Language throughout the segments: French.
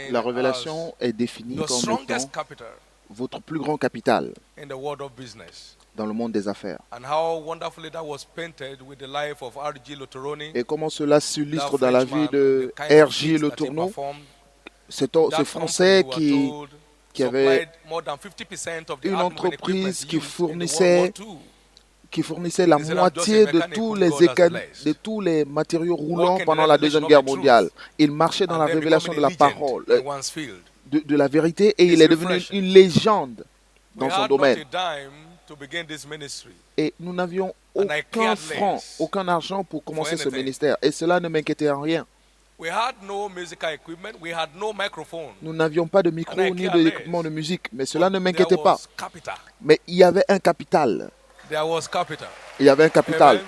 La révélation est définie comme étant votre plus grand capital dans le monde des affaires. Et comment cela s'illustre dans la vie de R.J. Le Tourneau, ce Français qui avait une entreprise qui fournissait la moitié de tous les matériaux roulants pendant la Deuxième Guerre mondiale. Il marchait dans la révélation de la parole, de la vérité, et il est devenu une légende dans son domaine. Et nous n'avions aucun franc, aucun argent pour commencer ce ministère. Et cela ne m'inquiétait en rien. Nous n'avions pas de micro ni d'équipement de musique, mais cela ne m'inquiétait pas. Mais il y avait un capital. Il y avait un capital.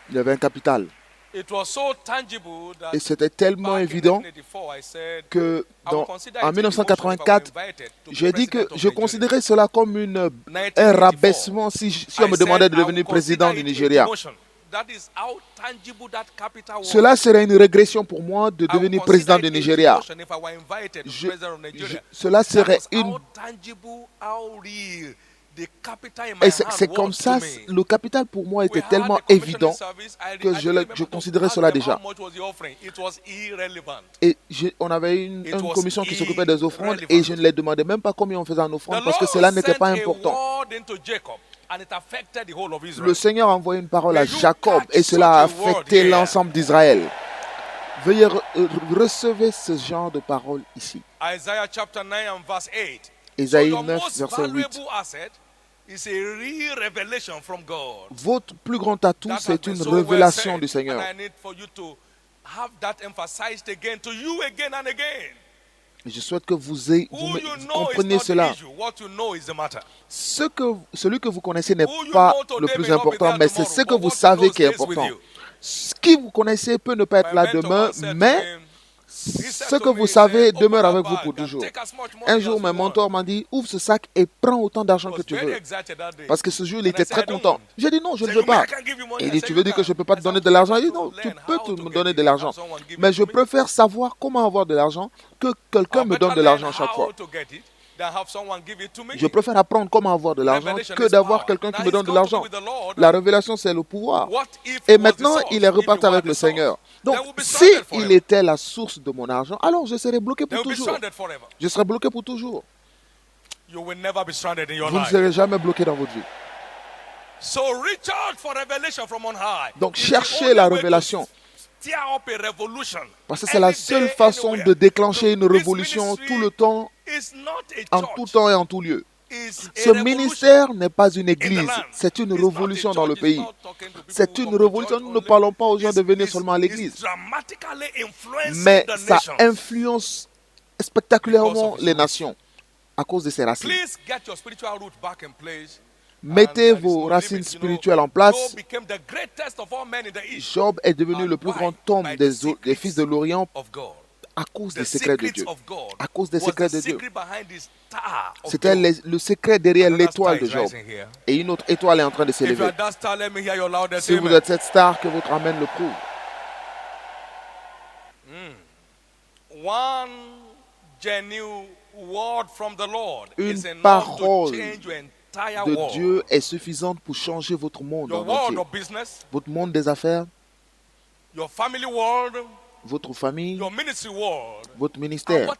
Il y avait un capital. Et c'était tellement évident que en 1984, j'ai dit que je considérais cela comme un rabaissement si on me demandait de devenir président du Nigeria. Cela serait une régression pour moi de devenir président du Nigeria. Cela serait une... Et c'est comme ça, le capital pour moi était tellement évident que je considérais cela déjà. Et on avait une commission qui s'occupait des offrandes et je ne les demandais même pas combien on faisait en offrande parce que cela n'était pas important. Le Seigneur a envoyé une parole à Jacob et cela a affecté l'ensemble d'Israël. Veuillez recevoir ce genre de parole ici. Isaïe 9, verset 8. Votre plus grand atout, c'est une révélation du Seigneur. Je souhaite que vous compreniez cela. Celui que vous connaissez n'est pas le plus important, mais c'est ce que vous savez qui est important. Ce qui vous connaissez peut ne pas être là demain, mais ce que vous savez demeure avec vous pour toujours. Un jour, mon mentor m'a dit, ouvre ce sac et prends autant d'argent que tu veux. Parce que ce jour, il était très content. J'ai dit, non, je ne veux pas. Il dit, tu veux dire que je ne peux pas te donner de l'argent? Il dit, non, tu peux me donner de l'argent. Mais je préfère savoir comment avoir de l'argent que quelqu'un me donne de l'argent chaque fois. Je préfère apprendre comment avoir de l'argent que d'avoir quelqu'un qui me donne de l'argent. La révélation, c'est le pouvoir. Et maintenant, il est reparti avec le Seigneur. Donc, si il était la source de mon argent, alors je serais bloqué pour toujours. Je serais bloqué pour toujours. Vous ne serez jamais bloqué dans votre vie. Donc, cherchez la révélation. Parce que c'est la seule façon de déclencher une révolution tout le temps, en tout temps et en tout lieu. Ce ministère n'est pas une église, c'est une révolution dans le pays. C'est une révolution, nous ne parlons pas aux gens de venir seulement à l'église. Mais ça influence spectaculairement les nations à cause de ses racines. Mettez vos racines spirituelles en place. Job est devenu le plus grand homme des fils de l'Orient à cause des secrets de Dieu. À cause des secrets de Dieu. C'était le secret derrière l'étoile de Job. Et une autre étoile est en train de s'élever. Si vous êtes cette star, que votre amen le prouve. Une parole de Dieu est suffisante pour changer votre monde en entier. Votre monde des affaires, votre famille, votre ministère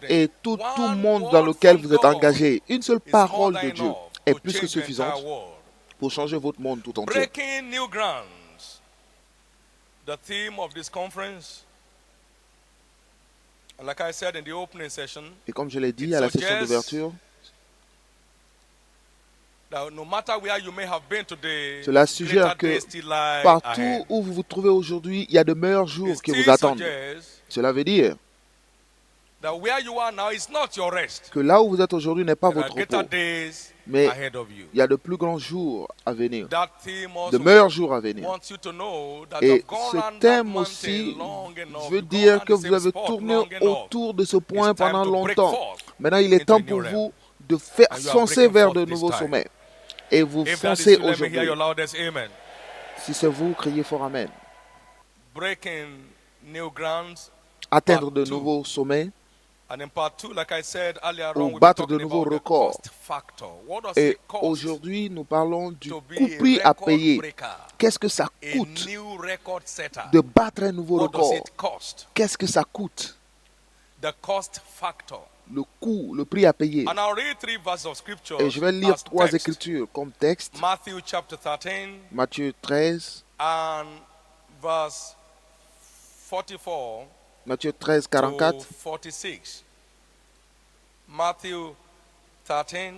et tout monde dans lequel vous êtes engagé. Une seule parole de Dieu est plus que suffisante pour changer votre monde tout entier. Et comme je l'ai dit à la session d'ouverture, cela suggère que partout où vous vous trouvez aujourd'hui, il y a de meilleurs jours qui vous attendent. Cela veut dire que là où vous êtes aujourd'hui n'est pas votre repos, mais il y a de plus grands jours à venir, de meilleurs jours à venir. Et ce thème aussi veut dire que vous avez tourné autour de ce point pendant longtemps. Maintenant, il est temps pour vous de foncer vers de nouveaux sommets. Et vous foncez aujourd'hui. Si c'est vous, criez fort Amen. breaking new grounds, atteindre part de two. nouveaux sommets And in part 2, like I said earlier on, ou we'll be battre de talking nouveaux about the records. cost factor. What does Et it cost aujourd'hui, nous parlons du to be coût a prix à record payer. breaker, Qu'est-ce que ça a coûte new record setter? de battre un nouveau What does record? it cost? Qu'est-ce que ça coûte? The cost factor. Le coût, le prix à payer. And I'll read 3 verses of scripture Et je vais lire as 3 text. écritures comme texte. Matthew chapter 13 Matthieu 13, and verse 44 Matthieu 13, to 44. 46. Matthew 13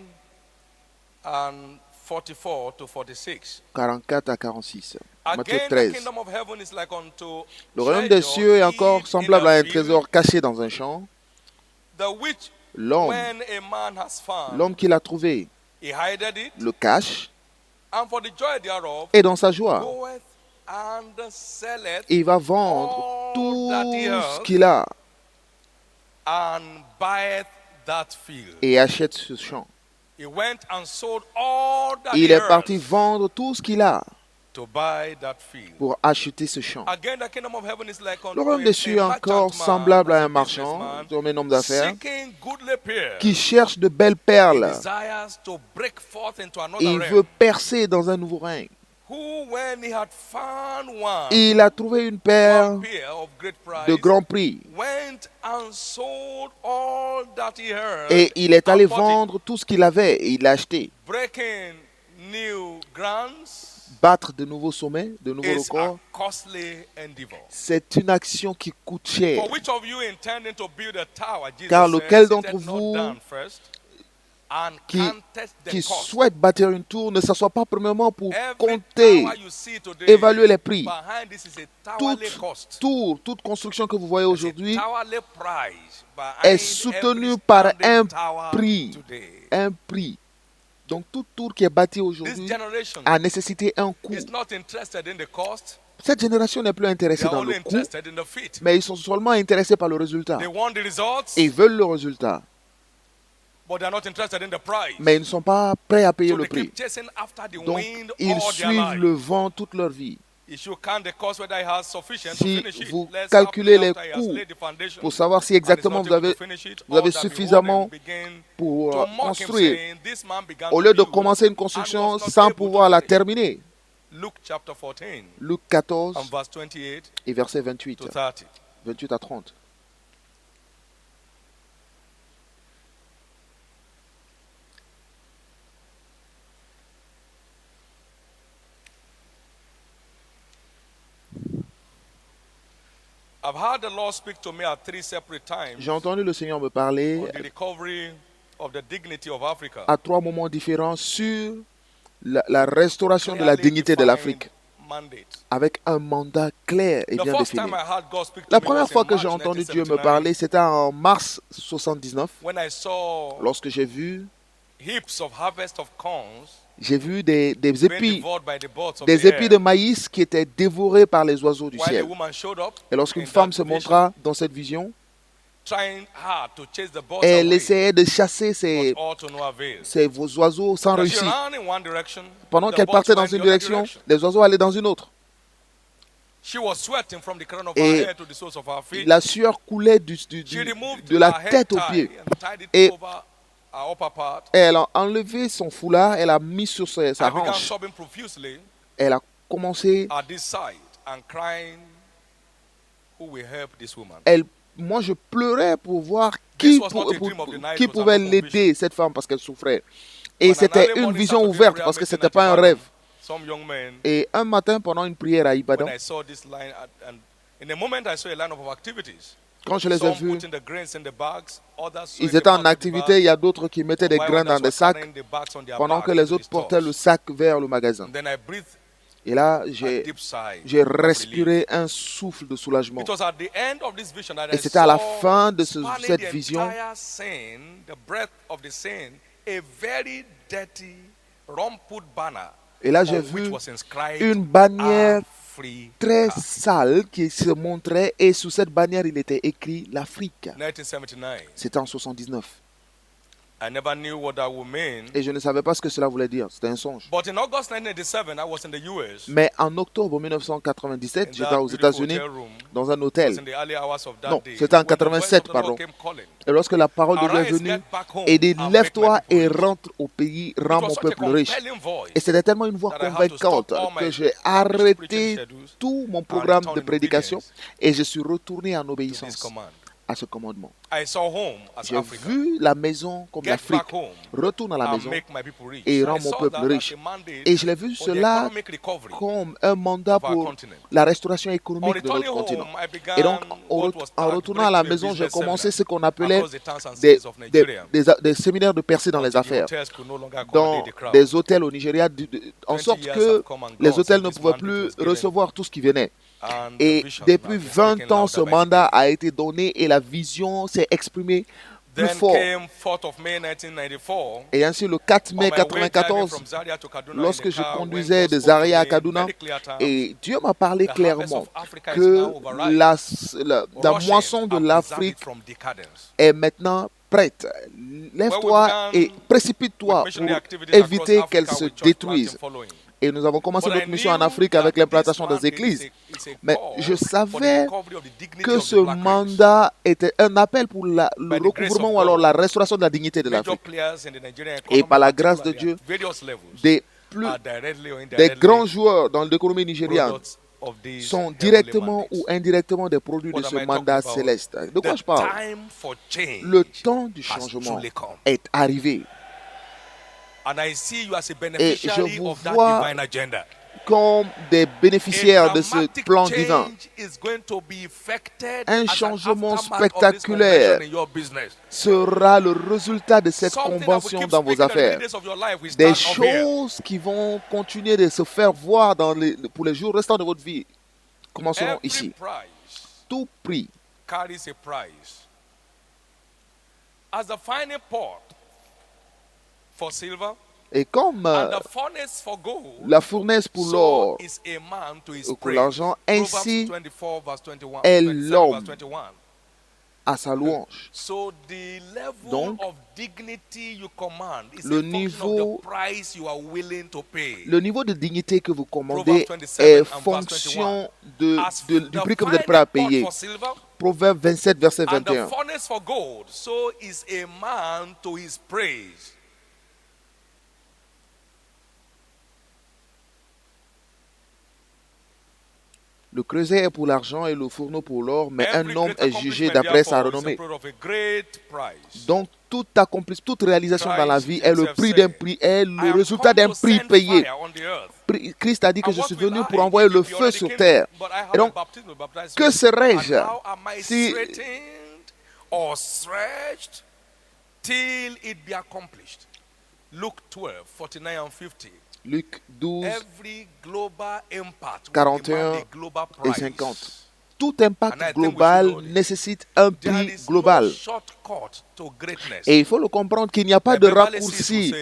and 44 to 46. 44 à 46. Matthieu Again, the 13. kingdom of heaven is like unto Le royaume des cieux est treasure encore hid semblable in à a un field, trésor caché dans un champ. the which L'homme, when a man has found, l'homme qui l'a trouvé, he hideth it, le cache and for the joy thereof et dans sa joie, goeth and selleth il va vendre all tout that he ce hath qu'il a and buyeth that field. et achète ce champ. He went and sold all that Il he est parti hath vendre tout ce qu'il a to buy that field. pour acheter ce champ. Again, the kingdom of heaven is like unto Le royaume des cieux est encore semblable à un marchand, sur un homme d'affaires, seeking goodly pearls. qui cherche de belles He perles. desires to break forth into Et another il realm. veut percer dans un nouveau règne. Who, when he had found one, Il a trouvé une perle one pearl of great price, de grand prix. went and sold all that he had, Et il est allé and bought it. vendre tout ce qu'il avait et il l'a acheté. Breaking new grounds Battre de nouveaux sommets, de nouveaux is a records, costly endeavor. c'est une action qui coûte cher. For which of you intending to build a tower, Jesus Car said, lequel sit d'entre not vous down first and qui, counteth the qui cost. souhaite bâtir une tour ne s'assoit pas premièrement pour Every compter, tower you see today, évaluer les prix. behind this is a towerly Toute cost. tour, toute construction que vous voyez There's a aujourd'hui towerly price behind est soutenue every par standing un tower prix. today. Un prix. Donc toute tour qui est bâtie This aujourd'hui generation a nécessité un coût. is not interested in the cost, Cette génération n'est plus they intéressée are dans only le coût, interested in the feat. mais ils sont seulement intéressés par le résultat. They want the results, Et ils veulent le résultat, but they are not interested in the price. mais ils ne sont pas prêts à payer So le they prix. keep chasing after the Donc wind ils all their suivent life. le vent toute leur vie. He should count the cost whether he has sufficient to Si finish it. vous Let's calculez happily les after he has coûts laid the foundation pour savoir si and is exactement not vous able avez, to finish it, vous avez all that behold suffisamment him begin pour to mock him, construire, saying, "This man began au to lieu de build commencer une and construction was not sans able to pouvoir la finish." terminer. Luke chapter 14 Luc 14 and verse 28 et verset 28, to 30. 28 à 30. I've heard the Lord speak to me at 3 separate times J'ai entendu le Seigneur me parler on the recovery of the dignity of Africa. à 3 moments différents sur la restauration de la Clearly dignité de defined l'Afrique mandate. avec un mandat clair et The bien first défini. time I heard God speak to La me première was fois in que j'ai March entendu Dieu me 1979, parler, c'était en mars 79, when I saw lorsque j'ai vu heaps of harvest of corns des being épis, devoured by the birds of des the épis air. de maïs qui étaient dévorés par les oiseaux du While a ciel. woman showed up Et lorsqu'une in femme that se vision, montra dans cette vision, trying hard to chase the birds elle away, essayait de chasser but all to no avail. ces oiseaux sans As she réussir. ran in one direction, Pendant the qu'elle birds partait dans went une the other direction, direction. les oiseaux allaient dans une autre. She was sweating from the crown of Et her head to the soles of her feet. la sueur coulait She removed de la her head tête aux tie pieds. and tied it Et over her upper part. elle a enlevé son foulard, elle a mis sur sa I began hanche. sobbing profusely Elle a commencé, at this sight and crying, who will help this woman? moi je pleurais pour voir This was not a dream of the night, qui it was pouvait an open l'aider, cette femme, parce qu'elle souffrait. Et When an c'était early une morning vision Saturday ouverte, prayer parce que ce meeting n'était at pas un Ibadan, rêve. some young men, Et un matin, pendant une prière à Ibadan, when I saw this line, and in a moment I saw a line of activities. quand je les ai Some vus, putting the grains in the bags, others sewing ils the étaient en bags with the activité. Il y a d'autres qui mettaient des while grains others dans des were sacs, carrying the bags on their pendant backs que les to the autres portaient le stores. sac vers le magasin. And then I breathed Et là, a j'ai deep sigh j'ai of relief. respiré un souffle de soulagement. It was at the end of this vision that Et I c'était à la saw, fin de spanning cette the vision, entire scene, the breadth of the scene, a very dirty, rumpled banner et là j'ai on which vu was inscribed une bannière très Africa. sale qui se montrait et sous cette bannière il était écrit l'Afrique. 1979. C'était en 79. I never knew what that would mean. Et je ne savais pas ce que cela voulait dire. C'était un songe. But in August 1987, I was in the US. Mais en octobre 1997, In j'étais that aux beautiful États-Unis hotel room. dans un It was hôtel. in the early hours of that Non, day. c'était en When the voice of 87, the Lord pardon. came calling. Et lorsque la parole de Dieu est Arise, venue get back home et dit and lève-toi make my et people rich. rentre au pays, It rends was mon such a peuple riche. compelling voice Et c'était tellement une voix that I had to convaincante stop all my que j'ai preaching arrêté schedules tout mon and programme return de in prédication obedience et je suis retourné en to this obéissance command. à ce commandement. I saw home as J'ai Africa. vu la maison comme Get l'Afrique. back home Retourne à la and maison make my people rich. et I rends mon saw peuple that as riche. a mandate Et je l'ai vu for the cela economic recovery comme un mandat of our pour continent. la restauration On économique de returning notre continent. home, I Et donc, began en what was en retournant à la maison, j'ai commencé ce qu'on appelait across the towns and des, cities of Nigeria. des séminaires de percée dans les Until the affaires, hotels could no longer dans accommodate the crowd. des hôtels au Nigeria, en 20 sorte years que have come and les gone hôtels since ne this pouvaient mandate plus was given. recevoir tout ce qui venait. And the Et vision depuis now is 20 speaking ans, louder ce by the mandat day. a été donné et la vision s'est exprimée plus Then fort. came 4th of May 1994. Et ainsi, le 4 On mai my way driving 94, from Zaria to Kaduna in lorsque the je car, when conduisais God de spoke to Zaria à me in Kaduna, very clear terms, et Dieu m'a parlé the harvest clairement of Africa is que now overripe, la rushing moisson de and preserve l'Afrique it from decadence. est maintenant prête. Where we Lève-toi et began with précipite-toi missionary pour activities across éviter qu'elle Africa se with church planting détruise. following. Et nous avons commencé But I notre mission en knew Afrique that avec this l'implantation des mandate églises. is a Mais call je for the savais recovery of the dignity que of ce the black race. mandat était un appel pour le By the grace recouvrement of ou alors God, la restauration de la dignité de major l'Afrique. players in the Nigerian Et economy, par la grâce de particularly Dieu, at various levels, des directly or des indirectly grands joueurs dans l'économie nigériane products of these sont heavenly directement mandates. ou indirectement des produits de What ce am I talking mandat about? céleste. De quoi The je parle? time for change Le temps du has changement truly come. est arrivé. And I see you as a Et je beneficiary vous of that vois divine agenda. comme des A bénéficiaires de ce dramatic plan divin. change is going to be effected Un as an changement aftermath of this spectaculaire convention in your business. sera le résultat de cette Something that will convention keep dans vos speaking the affaires. days of your life will Des start off here. choses qui vont continuer de se faire voir pour les jours restants de votre vie commenceront Every ici. price Tout prix carries a price. As the final pot for silver est comme and the furnace for gold, la fournaise pour so l'or is a man to his ou pour praise. l'argent, ainsi Proverbs 24 verse 21, est 27 verse l'homme 21. à sa louange. So the level Donc, of dignity you command is le a function niveau- of the price you are willing to pay. Le niveau de dignité que vous Proverbs commandez 27 est and verse fonction 21. du the prix que vous êtes prêt à final pot payer. for silver Proverbe 27, verset and the 21. furnace for gold, so is a man to his praise. Le creuset est pour l'argent et le fourneau pour l'or, mais Every un homme great est jugé accomplishment, d'après sa therefore, is a renommée. product of a great price. Donc, toute réalisation dans la Christ vie est le himself prix said, d'un prix, est I le am résultat come d'un to prix send payé. fire on the earth. Christ a dit que And je what suis will venu I pour envoyer give le if you feu already sur came terre. to me? But I have Et donc, a baptism of baptism. que serais-je And how am I si straightened or stretched till it be accomplished? Luke 12, 49 and 50. Luc 12 Every global impact will 41 demand a global et price. 50. Tout And I impact think we global should know this. nécessite un There prix is global. no shortcut to greatness. Et il faut le comprendre qu'il n'y a pas The de Bible says, raccourci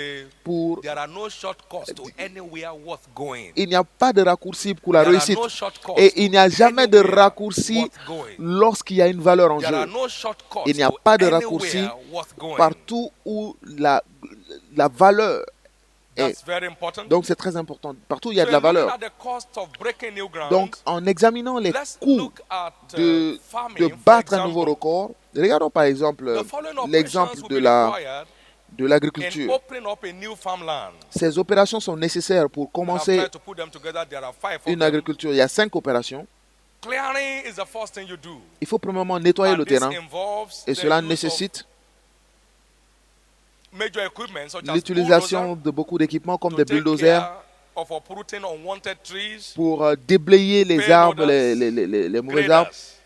pour there are no shortcuts to anywhere worth going. il n'y a pas de raccourci pour la There are réussite. no shortcuts Et to il n'y a jamais de anywhere raccourci worth going. lorsqu'il y a une valeur en There are jeu. no shortcuts Il n'y a to pas de anywhere raccourci worth going. partout où la valeur est. That's very important. Donc c'est très important. Partout où il y a So de la in looking valeur. at the cost of breaking new ground, Donc en examinant les let's coûts look at de farming, for battre un nouveau example. record, regardons par exemple The following l'exemple operations de will be required in l'agriculture. opening up a new farmland. Ces opérations sont nécessaires pour And I've commencer tried to put them together. There are 5 of une them. agriculture. Il y a 5 opérations. Clearing is the first thing you do. Il faut premièrement nettoyer And le this terrain involves et the cela use of nécessite major equipment such as l'utilisation bulldozer de beaucoup d'équipements comme to des take bulldozers care of uprooting unwanted trees, pour déblayer les arbres, les mauvais arbres. graders.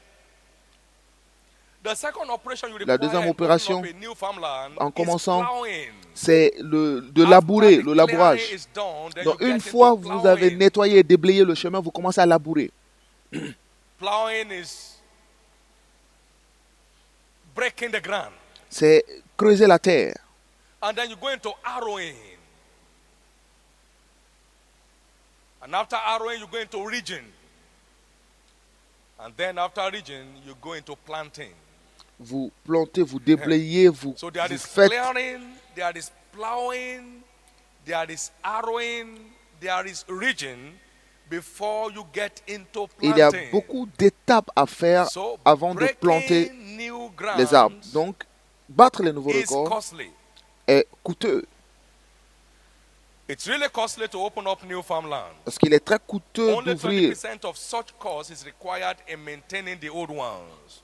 The second operation you La require deuxième in opération, opening up a new farmland en is commençant, plowing. C'est de After labourer, the le labourage. clearing is done, then Donc you une get fois into vous avez plowing. nettoyé et déblayé le chemin, vous commencez à labourer. Plowing is breaking the ground. C'est creuser la terre. And then you go into harrowing. And after harrowing, you go into ridging. And then after ridging, you go into planting. Vous plantez, vous déblayez, vous there is faites. clearing, there is plowing, there is harrowing, there is ridging before you get into Il y a planting. beaucoup d'étapes à faire So avant de planter breaking new les arbres. grounds Donc, battre les nouveaux is records costly. est coûteux It's really costly to open up new farmland. parce qu'il est très coûteux Only d'ouvrir. 20% of such cost is required in maintaining the old ones.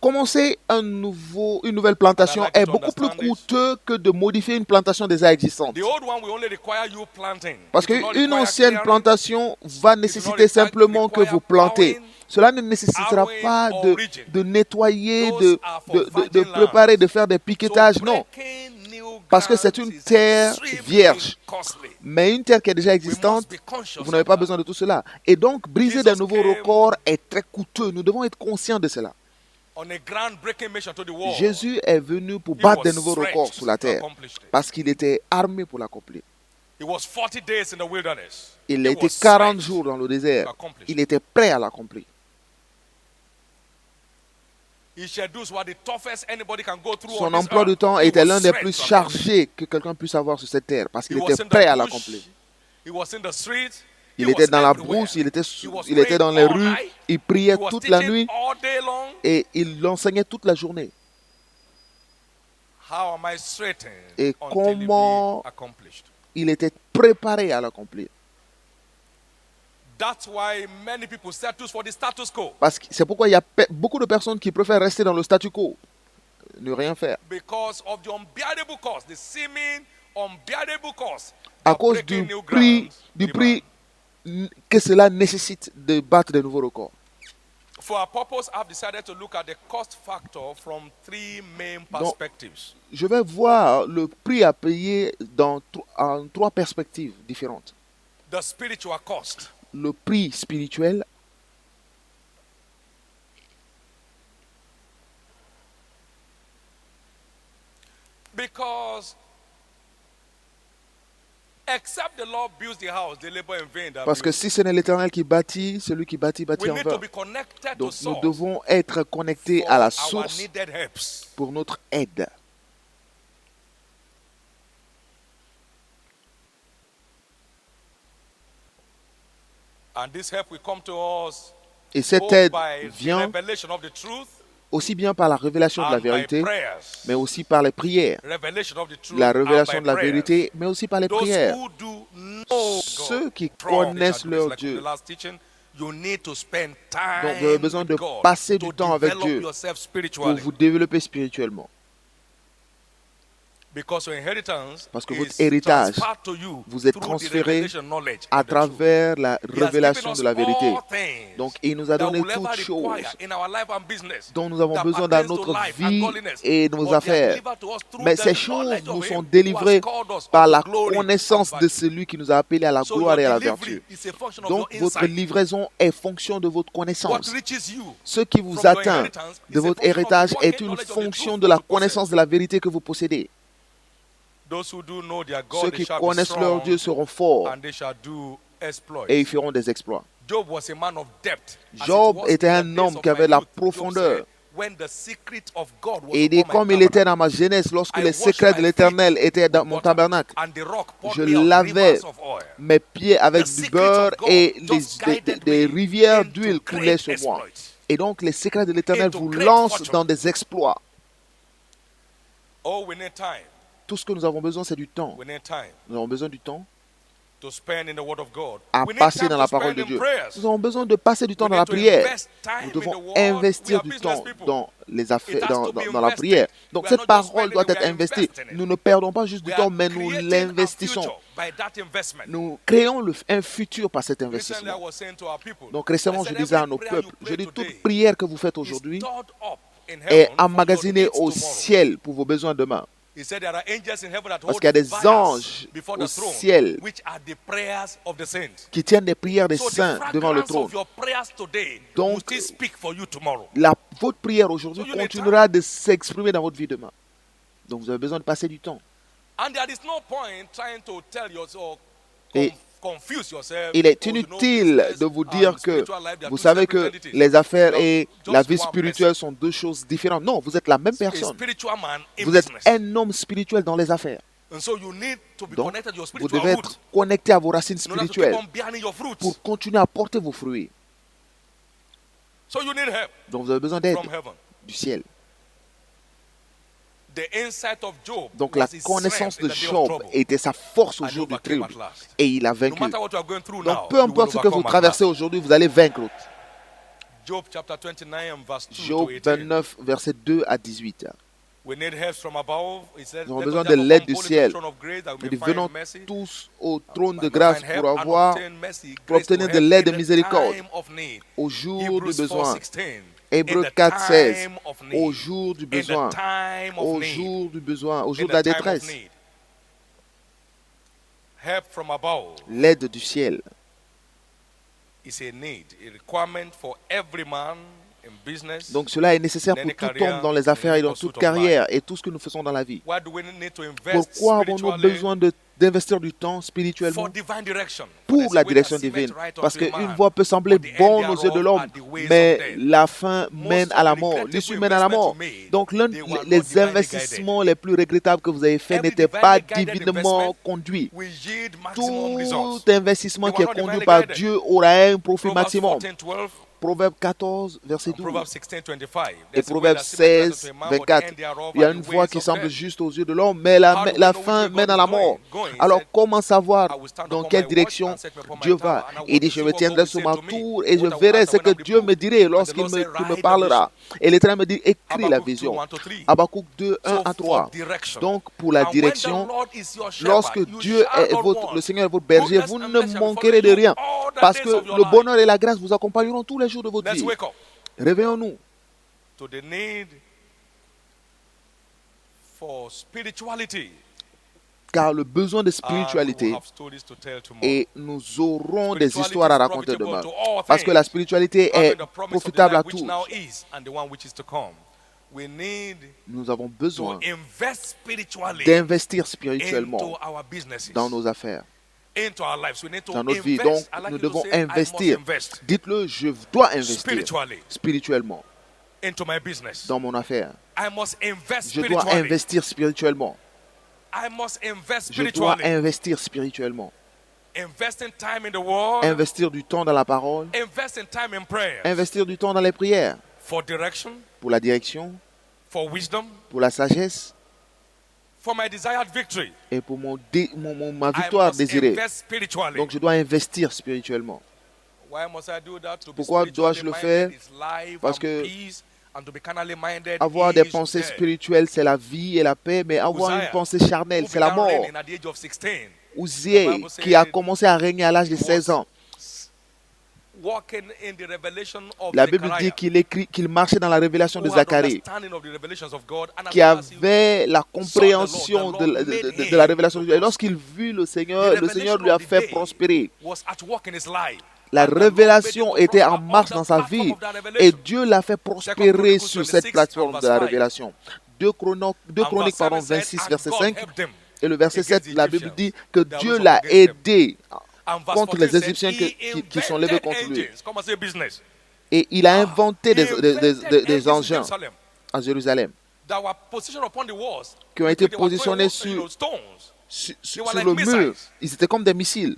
Commencer une nouvelle plantation est beaucoup plus coûteux que de modifier une plantation déjà existante. The old one will only require you planting. Parce It will not qu'une require ancienne clearing, plantation va nécessiter simplement que vous plantez. Cela ne nécessitera pas de nettoyer, de préparer, de faire des piquetages. Non, breaking new parce que c'est une grounds is terre extremely vierge. costly. Mais une terre qui est déjà We existante, must be conscious vous n'avez of pas that. besoin de tout cela. Et donc, briser des Jesus nouveaux came records est très coûteux. Nous devons être conscients de cela. On a groundbreaking mission to the world. Jésus est venu pour He battre was des nouveaux records stretched sur la to terre accomplish it. parce qu'il était armé pour l'accomplir. It was 40 days in the wilderness. Il He a été was 40 stretched jours dans le to désert. accomplish Il it. était prêt à l'accomplir. His schedules were the toughest anybody can go through Son on this emploi de earth. temps He était was l'un des stretched plus to accomplish it. chargés que quelqu'un puisse avoir sur cette terre parce He qu'il was était in prêt the à bush. l'accomplir. He was in the streets. Il He était was dans la everywhere. brousse, il était He was dans praying les all rues, night. il priait He was toute la teaching nuit all day long. et il enseignait toute la journée. How am I straightened Et until it comment be accomplished? il était préparé à l'accomplir. That's why many people settle for the status quo. Parce que c'est pourquoi il y a beaucoup de personnes qui préfèrent rester dans le statu quo, ne rien faire. Because of the unbearable cost, the seeming unbearable cost. À that cause breaking du new prix, grounds du demand. prix que cela nécessite de battre de nouveaux records. For our purpose, I've decided to look at the cost factor from three main perspectives. Je vais voir le prix à payer en trois perspectives différentes. The spiritual cost, Le prix spirituel, because except the Lord builds the house, they labor in vain. that parce que build. si ce n'est l'Éternel qui bâtit, celui qui bâtit We bâtit en need to vain. be connected to Donc nous source devons être connectés for à la our source needed helps. pour notre aide. And this help will come to us Et cette both aide by the vient revelation of the truth aussi bien par la révélation de la and by vérité, prayers. mais aussi par les prières. Revelation of the truth La and révélation by de la prayers. vérité, mais aussi par les Those prières. who do know Ceux God, qui from connaissent the leur like Dieu. the last teaching, you need to spend time Donc vous avez besoin de with God passer to du temps avec develop Dieu yourself pour spiritually. vous développer spirituellement. Because your inheritance Parce que is votre héritage transferred to you vous est through the transféré revelation knowledge à of the truth. travers la He has given révélation us de la vérité. all things Donc il nous a that donné we'll ever toutes choses require in our life and business dont nous avons that besoin dans pertains to notre life and vie godliness. et But nos they are affaires. delivered to us through Mais the ces choses knowledge of nous him sont who has délivrées called us par unto la glory and connaissance de virtue. celui qui nous a appelés à la So gloire et à la your vertu. delivery is a function of Donc your votre insight. livraison est fonction de votre What connaissance. reaches you Ce qui vous from your atteint inheritance de is a votre function of héritage walking est une knowledge of the fonction truth de la that you possess. connaissance de la vérité que vous possédez. Those who do know their Ceux God, they qui shall be connaissent leur strong Dieu seront forts and they shall do exploits. et ils feront des exploits. Job was a man of depth. As it Job was était in the un days homme of qui my avait la youth, Job profondeur. said, when the secret of God was Et il dit, upon my comme il était tabernacle, dans ma jeunesse, lorsque I les washed secrets de my l'Éternel feet étaient dans with mon water, tabernacle, and the rock poured je me out lavais rivers of oil. mes pieds avec The du secret beurre of God et just guided des me rivières into d'huile great coulaient sur moi. exploits. Et donc les secrets de l'Éternel Into vous great lancent fortune. dans des exploits. Oh, we need time. Tout ce que nous avons besoin, c'est du temps. We need time Nous avons besoin du temps to spend in the Word of God. à We need passer time dans to la parole spend de in Dieu. prayers. Nous avons besoin de passer du temps We dans need la to prière. invest time Nous in the devons Word. We investir are du business temps people. dans les affaires, It has to be dans la invested. prière. Donc We are cette not just parole spending doit it, we être are investie. investing it. Nous ne perdons pas juste du We temps, are mais nous creating a l'investissons. future by that investment. Nous créons un futur par cet Recently, I investissement. was saying to our people, Donc récemment, I je said, disais à every nos prayer you peuples, pray je dis today toute prière que vous faites is aujourd'hui stored up in est heaven for your emmagasinée needs au tomorrow. ciel pour vos besoins demain. He said there are angels in heaven that Parce hold qu'il y a des fires anges before au the throne, ciel which are the prayers of the saints. qui tiennent des prières des So the saints devant le fragrance trône. of your prayers today Donc, will still speak for you tomorrow. Votre prière aujourd'hui So you need continuera de s'exprimer dans votre vie demain. Donc vous avez besoin de passer du temps. And there is no point trying to tell yourself, Et confuse yourself. Il est Oh, you know, inutile business de vous and dire que spiritual life, they are vous two savez separate que entities. les affaires No, et just la vie one spirituelle sont deux choses différentes. Non, vous êtes la même person. A personne. spiritual man in Vous êtes business. un homme spirituel dans les affaires. And so you need to be Donc, connected to your vous spiritual devez root être connecté à vos racines in order to keep spirituelles on bearing your fruits. pour continuer à porter vos fruits. So you need help Donc, vous avez besoin d'aide from heaven. du ciel. The insight of Job Donc, la was his connaissance strength de in the day of Job trouble. était sa force au And he jour du overcame trouble. at last. Et il a No vaincu. matter what you are going through now, Donc, peu you will importe ce que vous overcome at traversez last. aujourd'hui, vous allez vaincre. Job chapter 29 and verse 2 Job to 18. 29, verset 2 à 18. We need help from above. He said, Nous avons "Let besoin us de therefore l'aide come du boldly to ciel. the throne of grace that we Nous may venons find mercy, tous au trône de might grâce find help pour and avoir, obtain mercy, pour grace to obtenir de help l'aide in et the miséricorde time of need." au jour du Hebrews besoin. 4:16. Hébreux In the 4, 16. time of need. Au jour du In the besoin. time of Au need. jour du besoin. Au In jour de the la time of détresse. need. Help from above L'aide du ciel. is a need, a requirement for every man in business. Donc cela est nécessaire pour tout homme dans les affaires et dans toute carrière et tout ce que nous faisons dans la vie. Why do we need to invest Pourquoi avons-nous spiritually besoin d'investir du temps spirituellement for divine direction? pour la direction divine? Parce qu'une voie peut sembler bonne aux yeux de l'homme, mais la fin mène à la mort. L'issue mène à la mort. Donc les investissements les plus regrettables que vous avez faits n'étaient pas divinement conduits. Tout investissement qui est conduit par Dieu aura un profit maximum. Proverbe 14, verset 12. Et Proverbe 16, 24. Il y a une voie qui semble juste aux yeux de l'homme, mais la fin mène à la mort. Alors comment savoir dans quelle direction Dieu va? Il dit, je me tiendrai sur ma tour et je verrai ce que Dieu me dirait lorsqu'il me parlera. Et l'Éternel me dit, écris la vision. Habakkuk 2, 1 à 3. Donc pour la direction, lorsque Dieu est le Seigneur est votre berger, vous ne manquerez de rien. Parce que le bonheur et la grâce vous accompagneront tous les jours de votre vie. Réveillons-nous. To the need for spirituality. Car le besoin de spiritualité, et nous aurons des histoires à raconter demain. Parce que la spiritualité est profitable à tous. Nous avons besoin d'investir spirituellement dans nos affaires, dans notre vie. Donc, nous devons investir. Dites-le, je dois investir spirituellement dans mon affaire. Je dois investir spirituellement. Je dois investir spirituellement. Investir du temps dans la parole. Investir du temps dans les prières. Pour la direction. Pour la sagesse. Et pour ma victoire désirée. Donc je dois investir spirituellement. Pourquoi dois-je le faire? Parce que avoir des pensées spirituelles, c'est la vie et la paix, mais avoir une pensée charnelle, c'est la mort. Uziel, qui a commencé à régner à l'âge de 16 ans, la Bible dit qu'il marchait dans la révélation de Zacharie, qui avait la compréhension de la révélation de Dieu. Et lorsqu'il vit le Seigneur lui a fait prospérer. La révélation était en marche dans sa vie et Dieu l'a fait prospérer sur cette plateforme de la révélation. 2 Chroniques 26, verset 5. Et le verset 7, la Bible dit que Dieu l'a aidé contre les Égyptiens qui sont levés contre lui. Et il a inventé des engins à Jérusalem qui ont été positionnés sur le mur. Ils étaient comme des missiles.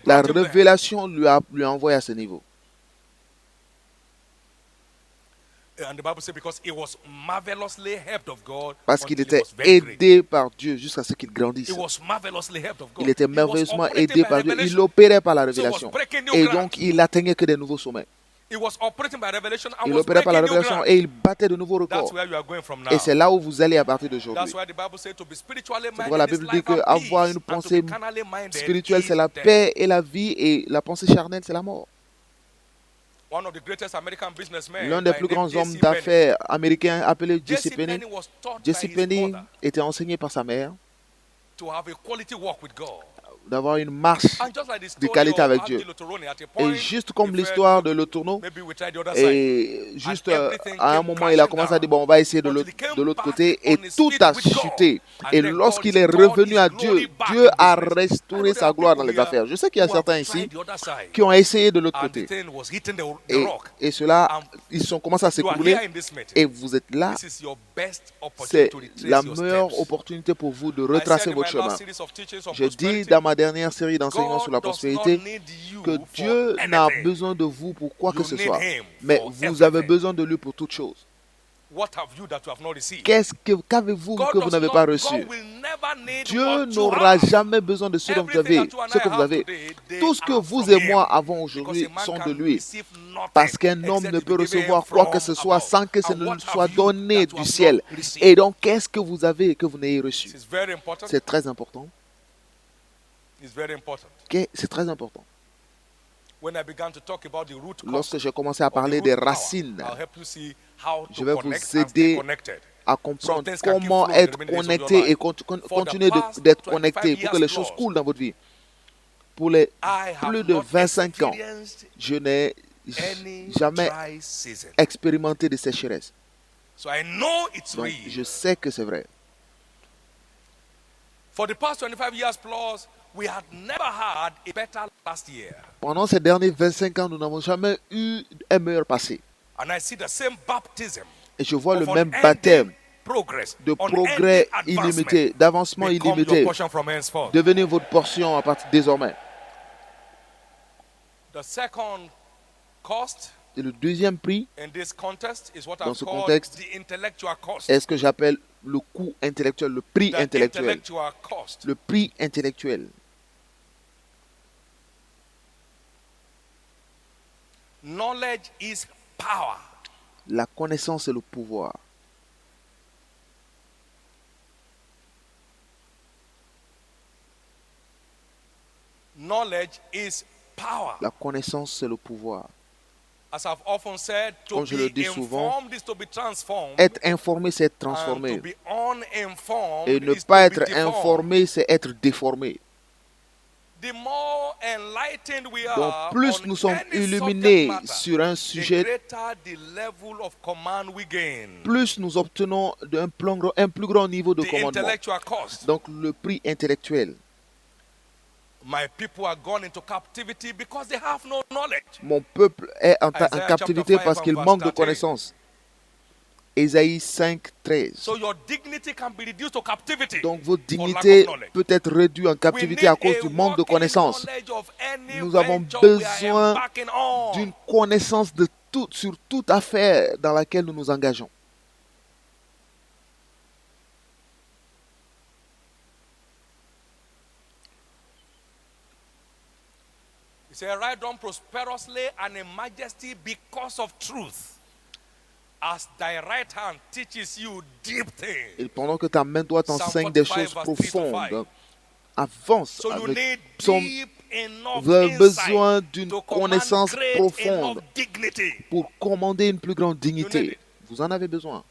La révélation lui a envoyé à ce niveau. Parce qu'il était aidé par Dieu jusqu'à ce qu'il grandisse. Il était merveilleusement aidé par Dieu. Il opérait par la révélation. Et donc, il n'atteignait que des nouveaux sommets. Il opérait par la révélation et il battait de nouveaux records. Et c'est là où vous allez à partir d'aujourd'hui. C'est pourquoi la Bible dit qu'avoir une pensée spirituelle, c'est la paix et la vie, et la pensée charnelle, c'est la mort. L'un des plus grands hommes d'affaires américains appelé J.C. Penney. J.C. Penney était enseigné par sa mère d'avoir une marche And just like the de story qualité of avec Dieu. Abdi Lotoroni, at a Et point, juste comme he felt, l'histoire de Lotourneau, maybe we try the other side. et juste everything à un came moment, il a crashing commencé à dire, down bon, on va essayer de until he came l'autre back côté, et on his tout feet a with God. chuté. And Et then lorsqu'il God est revenu his à glory Dieu, back Dieu in a business. I know restauré there sa are gloire dans people les affaires. Je sais qu'il y a who have certains ici tried the other side, qui ont essayé de l'autre and the côté. thing was hitting the Et, rock. et cela, And ils sont commencé à you are s'écrouler. here in this meeting. Et vous êtes là. This is your best opportunity C'est to retrace la your meilleure steps. opportunité pour vous de I said retracer in votre my chemin. last series of teachings on Je dis prosperity, dans ma dernière série d'enseignements sur la God does not prospérité need que you for Dieu n'a anything. besoin de vous pour quoi que You ce need soit. him Mais for vous avez everything. besoin de lui pour toute chose. What have you that you have not received? Qu'avez-vous God que vous does n'avez not- pas God reçu? will never need Dieu what you n'aura have. jamais besoin de ce dont vous Everything avez. that you and Ce I que vous have avez. today, they Tout ce que are vous from et him. moi avons Because aujourd'hui a man sont de can lui. receive nothing Parce qu'un homme except ne it peut be given recevoir quoi que from ce soit above. sans que ce And ne what lui have soit you donné that you du have ciel. not received? Et donc, qu'est-ce que vous avez que vous n'ayez reçu? It's very important. C'est très important. It's very important. C'est très important. When I began to talk about the root cause Lorsque j'ai commencé à or the parler root des power, racines, I'll help you see how je to vais connect vous and stay aider connected. à comprendre things can keep comment flowing in être the days of your connecté et life. continuer past d'être 25 connecté pour que years les choses plus, coulent dans votre vie. Pour les I have plus de not 25 ans, experienced je n'ai any jamais dry season. expérimenté de sécheresse. So I know it's Donc, real. je sais que c'est vrai. For the past 25 years plus, we had never had a better last year. Pendant ces derniers 25 ans, nous n'avons jamais eu un meilleur passé. And I see the same baptism Et je vois le of même unending baptême progress, de unending progrès advancement illimité, d'avancement become your illimité, portion from henceforth. devenir votre portion à partir désormais. The second cost Et le deuxième prix in this contest is what dans I've ce called contexte the intellectual cost. est ce que j'appelle le coût intellectuel, le prix The intellectuel. intellectual cost. Le prix intellectuel. Knowledge is power. La connaissance et le pouvoir. Knowledge is power. La connaissance, c'est le pouvoir. As I've often said, to Comme je le be dis souvent, informed is to be transformed. Être informé, c'est être And transformé. to be uninformed Et ne is pas to be être deformed. informé, c'est être déformé. The more enlightened we Donc, are plus on nous sommes any illuminés subject matter, sur un the sujet, greater the level of command we gain. plus nous obtenons un plus grand niveau de The commandement. intellectual cost. Donc, le prix intellectuel. My people are gone into captivity because they have no knowledge. Mon peuple est en Isaiah captivité chapter parce 5 qu'il and manque de verse 13. connaissances. Ésaïe 5, 13. So your dignity can be reduced to captivity. Donc, votre for lack dignité of knowledge. peut être réduite en We captivité à need cause a du manque de working connaissances. knowledge of any Nous avons venture we are besoin embarking on. d'une connaissance de tout, sur toute affaire dans laquelle nous nous engageons. He said, ride on prosperously and in majesty because of truth. As thy right hand teaches you deep things. Et pendant que ta main droite Psalm enseigne des 45, choses verse 3 to 5. profondes, avance So you avec need son deep enough vous avez besoin insight d'une to command connaissance great profonde enough dignity. pour commander une plus grande You need dignité. it. Vous en avez besoin.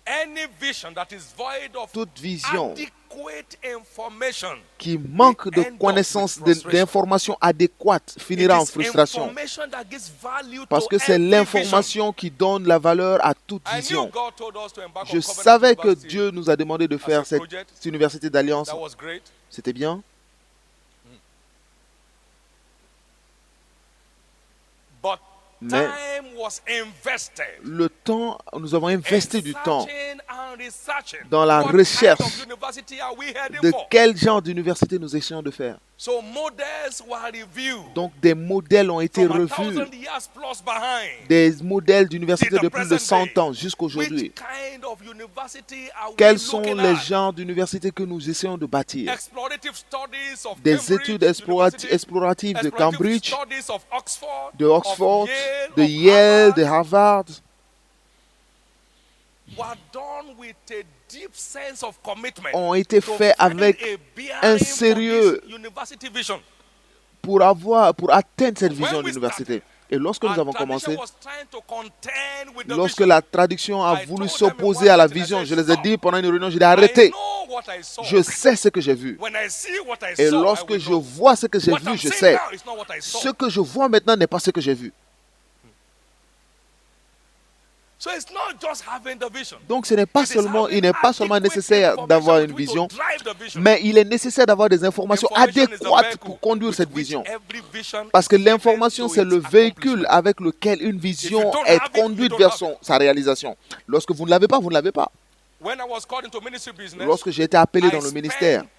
Any vision that is void of Toute vision adequate information qui manque de end up connaissances, with frustration. d'informations adéquates it finira en is frustration. information that gives value Parce to que c'est every vision. l'information qui donne la valeur à toute I knew vision. God told us to embark Je on Covenant savais que University. Dieu nous a demandé de a faire cette project. université d'alliance. That was great. C'était bien. But Mais time was invested le temps, nous avons in investi du temps searching and researching. dans la What recherche kind of university are we heading de for? quel genre d'université nous essayons de faire. So models were reviewed Donc des modèles ont été from a revus, 1,000 years plus behind. des modèles d'université till the de plus de present 100 ans day. jusqu'aujourd'hui. Which kind of university are we Quels sont looking les at? genres d'universités que nous essayons de bâtir? Explorative studies of Des Cambridge études exploratives de Explorative Cambridge, studies of Oxford, de Oxford, of Yale, de of Yale, de Harvard, Harvard, were done with a deep sense of commitment ont été to faits find avec a bearing un for sérieux this university vision. pour atteindre cette When vision we d'université. Et lorsque nous And avons tradition commencé, was trying to contend with the lorsque vision. la traduction a I voulu told them in s'opposer one à la meeting, I vision, said, je les ai "Stop. dit pendant une réunion, je l'ai I arrêté. know what I saw. Je sais ce que j'ai vu. When I see what I Et saw, I lorsque will je know. vois ce que j'ai What vu, I'm je seeing sais. now is not what I saw. Ce que je vois maintenant n'est pas ce que j'ai vu. So it's not just having the vision. Donc ce n'est pas It is seulement, having il n'est pas seulement adequate nécessaire information d'avoir with une which to vision, drive the vision. mais il est nécessaire d'avoir des informations Information is the adéquates vehicle pour conduire with cette which vision. every vision Parce que is driven l'information, to c'est its le véhicule accomplishment. avec lequel une vision don't est have it, you conduite don't vers have sa réalisation. Lorsque vous ne l'avez pas, vous ne l'avez pas. When I was called into ministry business, Lorsque j'ai été appelé I dans le ministère, spent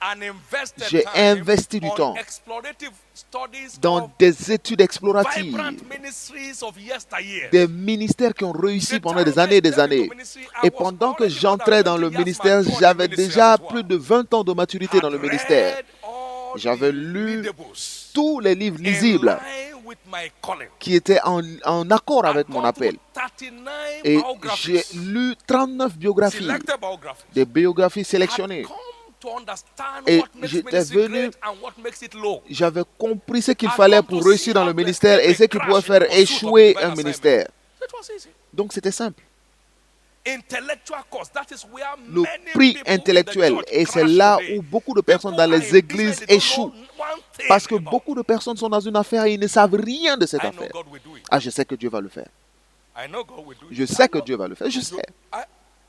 and invested j'ai time investi du on temps explorative studies dans of des études exploratives, vibrant ministries of yesteryear. des ministères qui ont réussi The pendant des time années et I des stepped into années. ministry, I Et was pendant que already more than j'entrais dans 20 le years ministère, mature in the j'avais ministry déjà as it plus were. de 20 ans de maturité dans le Had ministère. read all J'avais the lu readables tous les livres in lisibles line with my calling. qui étaient en accord avec I've mon gone appel. through 39 Et biographies, j'ai lu 39 biographies, selected biographies. des biographies I've sélectionnées. come to understand Et what makes j'étais ministry venu, great and what makes it low. j'avais compris ce qu'il I've fallait come pour to réussir see dans how le to ministère escape et a ce qui crash pouvait in faire the pursuit of échouer divine un assignment. ministère. It was easy. Donc c'était simple. Intellectual course, that is where Le many prix people in the intellectuel, church et c'est crash là today. où beaucoup de personnes dans People are les in églises business, they don't échouent. know one thing Parce que about. beaucoup de personnes sont dans une affaire et ils ne savent rien de cette I know affaire. God will do it. Ah, je sais que Dieu va le faire. I know God will do it. Je I sais que know. Dieu va le faire. Je sais.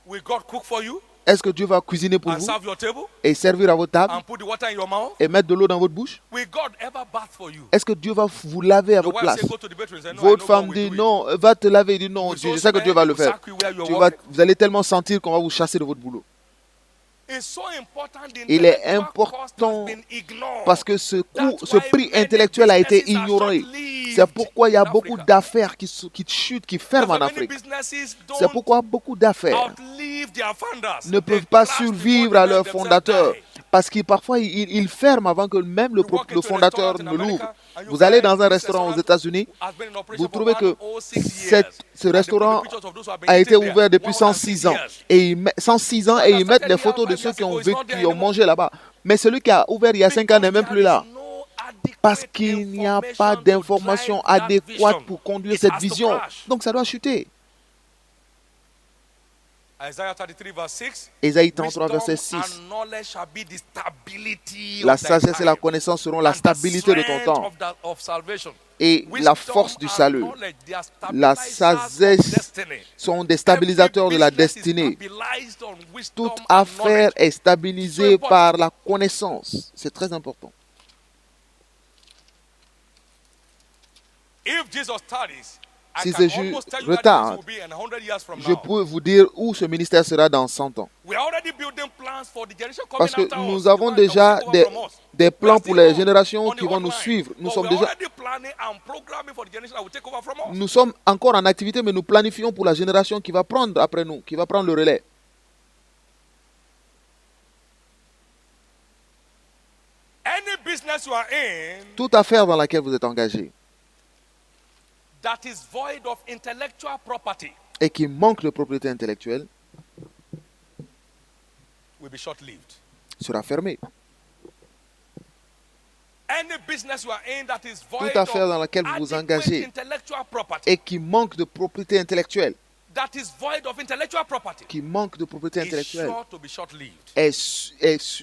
Will God cook for you Est-ce que Dieu va cuisiner pour and vous serve your table et servir à votre table and put the water in your mouth? et mettre de l'eau dans votre bouche? Will God ever bath for you? Est-ce que Dieu va vous laver à Your votre wife place? say go to the bathroom. Say, no, I know Votre God femme will dit do it. non, va te laver. Il dit non, Will Dieu, je those sais que Dieu va men le will faire. sack you where you're working? Vous allez tellement sentir qu'on va vous chasser de votre boulot. It's so important. The Il est intellectual cost has important been ignored. parce que ce That's why prix many intellectuel a été businesses are ignoré. short-lived C'est pourquoi il y a in beaucoup Africa. d'affaires qui chutent, qui That's ferment why en many Afrique. businesses C'est don't pourquoi beaucoup d'affaires outlive their founders. ne They peuvent pas crash before survivre the à men leur themselves fondateur. die. Parce qu'ils parfois ils ferment avant que même You walk le into a fondateur restaurant in ne l'ouvre. America and you Vous allez find dans un this restaurant aux restaurant États-Unis, has been in operation vous for trouvez que 106 years. ce And they put the restaurant pictures of those who have been a été eating there. ouvert depuis 106 106 ans. years. Et 106 ans et ils mettent les photos de ceux qui ont vécu, qui ont mangé là-bas. Mais celui qui a ouvert il y a 5 ans n'est même plus là. Parce qu'il n'y a pas d'information adéquate pour conduire cette vision. Donc ça doit chuter. Isaiah 33 verse 6. Ésaïe 33 verset Wisdom 6. and knowledge shall be the stability La of thy sagesse et la time, connaissance seront la and the stabilité de ton strength temps of salvation. et la force du salut. La sagesse sont des stabilisateurs de la destinée. Toute affaire est stabilisée par la connaissance. C'est très important. Si Jésus retarde, je peux vous dire où ce ministère sera dans 100 ans. Parce que nous avons déjà des plans pour les générations qui vont nous suivre. Nous sommes encore en activité, mais nous planifions pour la génération qui va prendre après nous, qui va prendre le relais. Toute affaire dans laquelle vous êtes engagé that is void of intellectual property et qui manque de propriété intellectuelle will be short-lived. Sera fermée. Any business you are in that is void Toute affaire dans laquelle vous vous engagez et qui manque de propriété intellectuelle, qui manque de propriété intellectuelle,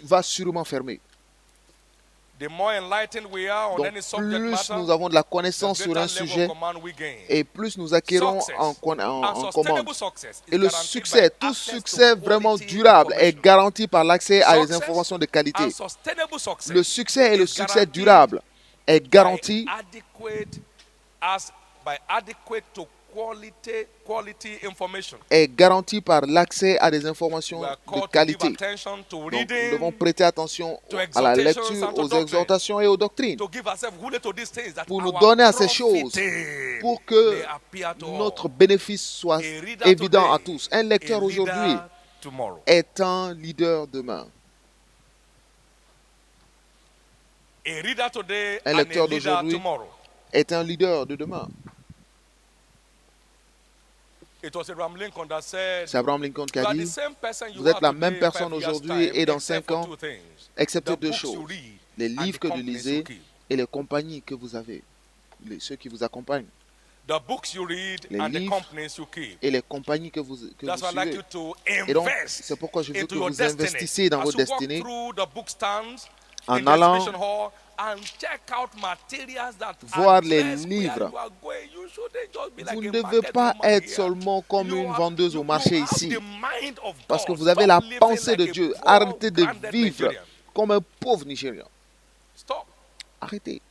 va sûrement fermer. Donc plus nous avons de la connaissance sur un sujet et plus nous acquérons en commande. Et le succès, tout succès vraiment durable est garanti par l'accès à des informations de qualité. Le succès et le succès durable est garanti par l'accès à des informations de qualité. Donc, nous devons prêter attention à la lecture, aux exhortations et aux doctrines pour nous donner à ces choses pour que notre bénéfice soit évident à tous. Un lecteur aujourd'hui est un leader demain. Un lecteur d'aujourd'hui est un leader de demain. C'est Abraham Lincoln qui a dit, vous êtes la même personne aujourd'hui et dans 5 ans, excepté 2 choses, les livres que vous lisez et les compagnies que vous avez. ceux qui vous accompagnent, The books you read les and the livres companies you keep. et les compagnies que vous That's why I'd like suivez. you to Et donc, invest c'est pourquoi je veux into que your vous destiny. investissiez dans As votre you walk destinée through the book stands en in the allant exhibition hall and check out materials that voir les address where livres. you are going. You shouldn't just be like Vous a ne devez market pas woman être here. seulement comme une vendeuse au marché You have ici, the mind of parce que God. vous avez Stop la living pensée like de a Dieu. poor, Arrêtez de grounded vivre Nigerian. comme un pauvre Nigérian. Stop. Arrêtez.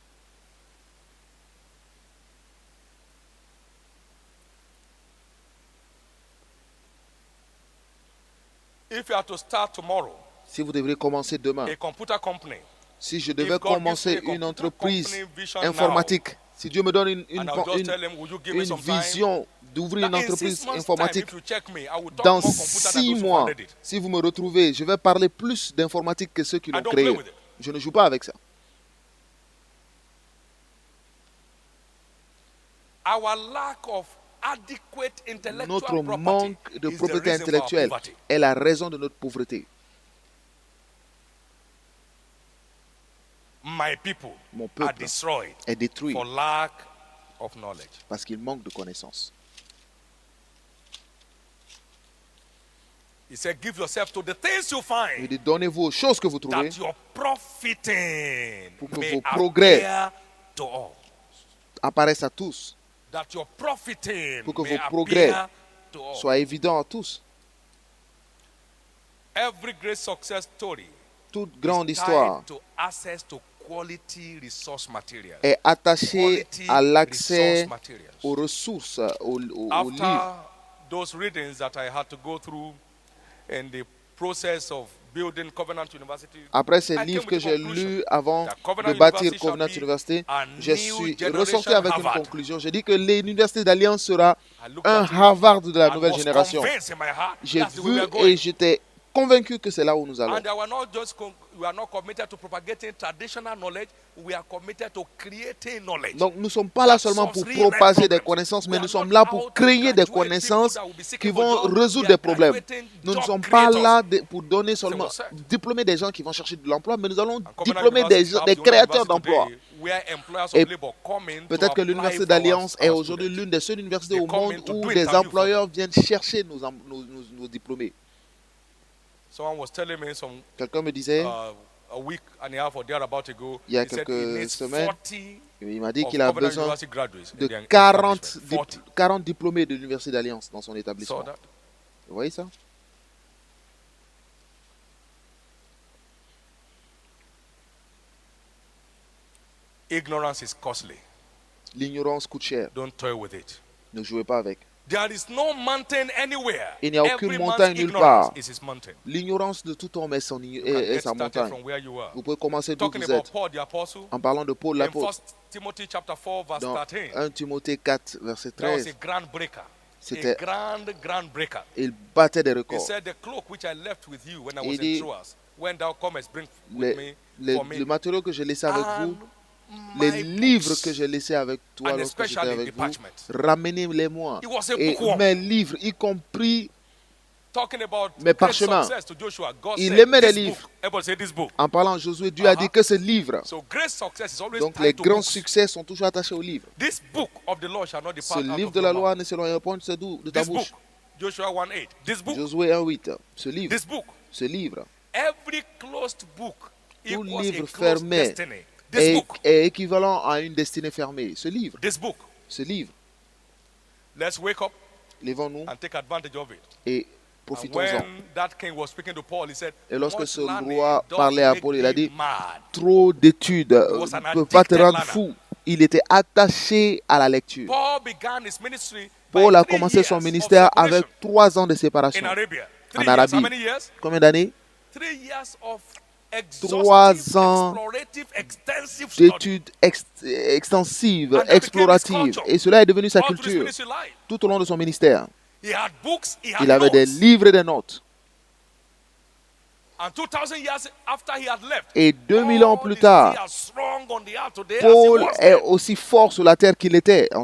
If you are to start tomorrow, Si vous devrez commencer demain, a computer company, si je devais if God commencer gives me a une computer entreprise company vision informatique, si Dieu me donne and I'll just tell him, will you give me une some time? vision d'ouvrir une That in 6 entreprise months' time, informatique, if you check me, I will talk dans more computer than 6 those who mois, founded it. si vous me retrouvez, je vais parler plus d'informatique que ceux qui I l'ont don't play créé. with it. Je ne joue pas avec ça. Our lack of adequate intellectual Notre property manque de is the propriété reason for our intellectuelle poverty. est la raison de notre pauvreté. My people Mon are peuple destroyed est détruit for lack of knowledge. parce qu'il manque de connaissances. He said, give yourself to the things you Il find, dit, donnez-vous aux choses que vous trouvez that your profiting pour que may vos progrès appear to all. apparaissent à tous, That your profiting pour que may vos progrès appear to all. soient évidents à tous. Every great success story Toute grande is histoire tied to access to quality resource materials. est attachée Quality à l'accès resource materials. aux ressources, aux livres. After those readings that I had to go through in the process of building Covenant University, Après ces I came livres with que the j'ai conclusion lus avant that Covenant de bâtir University shall Covenant be University, a je new suis generation ressorti avec une Harvard. conclusion. J'ai dit que l'Université d'Alliance sera I looked un at it Harvard de la and nouvelle was génération. convinced in my heart J'ai that's the way vu we are et going. j'étais convaincu que c'est là où nous allons. And we are not committed to propagating traditional knowledge. We are committed to creating knowledge. Donc nous ne sommes pas là seulement pour propager des connaissances, mais nous sommes là pour créer des connaissances qui vont résoudre des problèmes. Nous ne sommes pas là pour donner seulement diplômer des gens qui vont chercher de l'emploi, mais nous allons diplômer des créateurs d'emplois. Et peut-être que l'Université d'Alliance est aujourd'hui l'une des seules universités au monde où des employeurs viennent chercher nos diplômés. Quelqu'un me disait, A week and a half or thereabout ago, il y a he said he quelques needs semaines, 40 il m'a dit of qu'il a Covenant besoin University graduates in de their 40, establishment. 40 diplômés de l'Université d'Alliance dans son Saw établissement. that? Vous voyez ça? Ignorance is costly. L'ignorance coûte cher. Don't toy with it. Ne jouez pas avec. There is no mountain anywhere. Il n'y a aucune Every montagne man's nulle ignorance part. is his mountain. L'ignorance de tout homme est, You can est get sa started montagne. from where you are. Vous pouvez commencer d'où Talking vous about êtes. Paul the apostle, En parlant de Paul in 1 l'apôtre, Timothy chapter 4 verse dans 13, 1 Timothée 4, verset that was a 13, grand breaker. A c'était, grand breaker. il battait des He records. said, the cloak which I left with you when I Il was dit, in Troas, when thou comest, bring with me for me. Le matériau que j'ai laissé avec vous, And les my livres books. que j'ai laissés avec toi And lorsque j'étais especially avec the vous, parchment. ramenez-les-moi. He was a Et bookworm. mes livres, y compris Talking about mes great parchemins. success to Joshua, God Il said, aimait les this livres. book. Everybody say this book. En parlant à Josué, Dieu a dit que ce livre. So great success is always Donc tied les to grands books. succès sont toujours attachés au livre. This book of the law shall not Ce depart out livre of de la your loi mouth. ne s'éloignera point de ta This book, bouche. Joshua 1:8. This book, Josué 1:8. Ce livre, this book. ce livre Every closed book Tout equals livre a closed fermé destiny. This book, est équivalent à une destinée fermée. Ce livre, this book. ce livre, Let's wake up lèvons-nous and take advantage of it. et And profitons-en. when that king was speaking to Paul, he said, Et lorsque "Much ce learning roi doth parlait à make Paul, il a thee dit, mad." trop d'études was an ne peuvent pas te addicted rendre learner. fou. Il était attaché à la lecture. Paul began his ministry Paul by a 3 commencé son years ministère of separation avec 3 ans de in séparation Arabia. en 3 years. How Arabie. many years? Combien d'années? 3 years of 3 exhaustive, ans explorative, extensive study. d'études extensives, And that became his exploratives. culture. Et cela est devenu sa All through his culture ministry life. tout au long de son ministère. He had books, he had Il avait des notes. livres et des notes. And 2000 years after he had left, Et 2000 ans Paul plus is tard, still as strong on the earth today as Paul he was est then. aussi fort sur la terre qu'il était en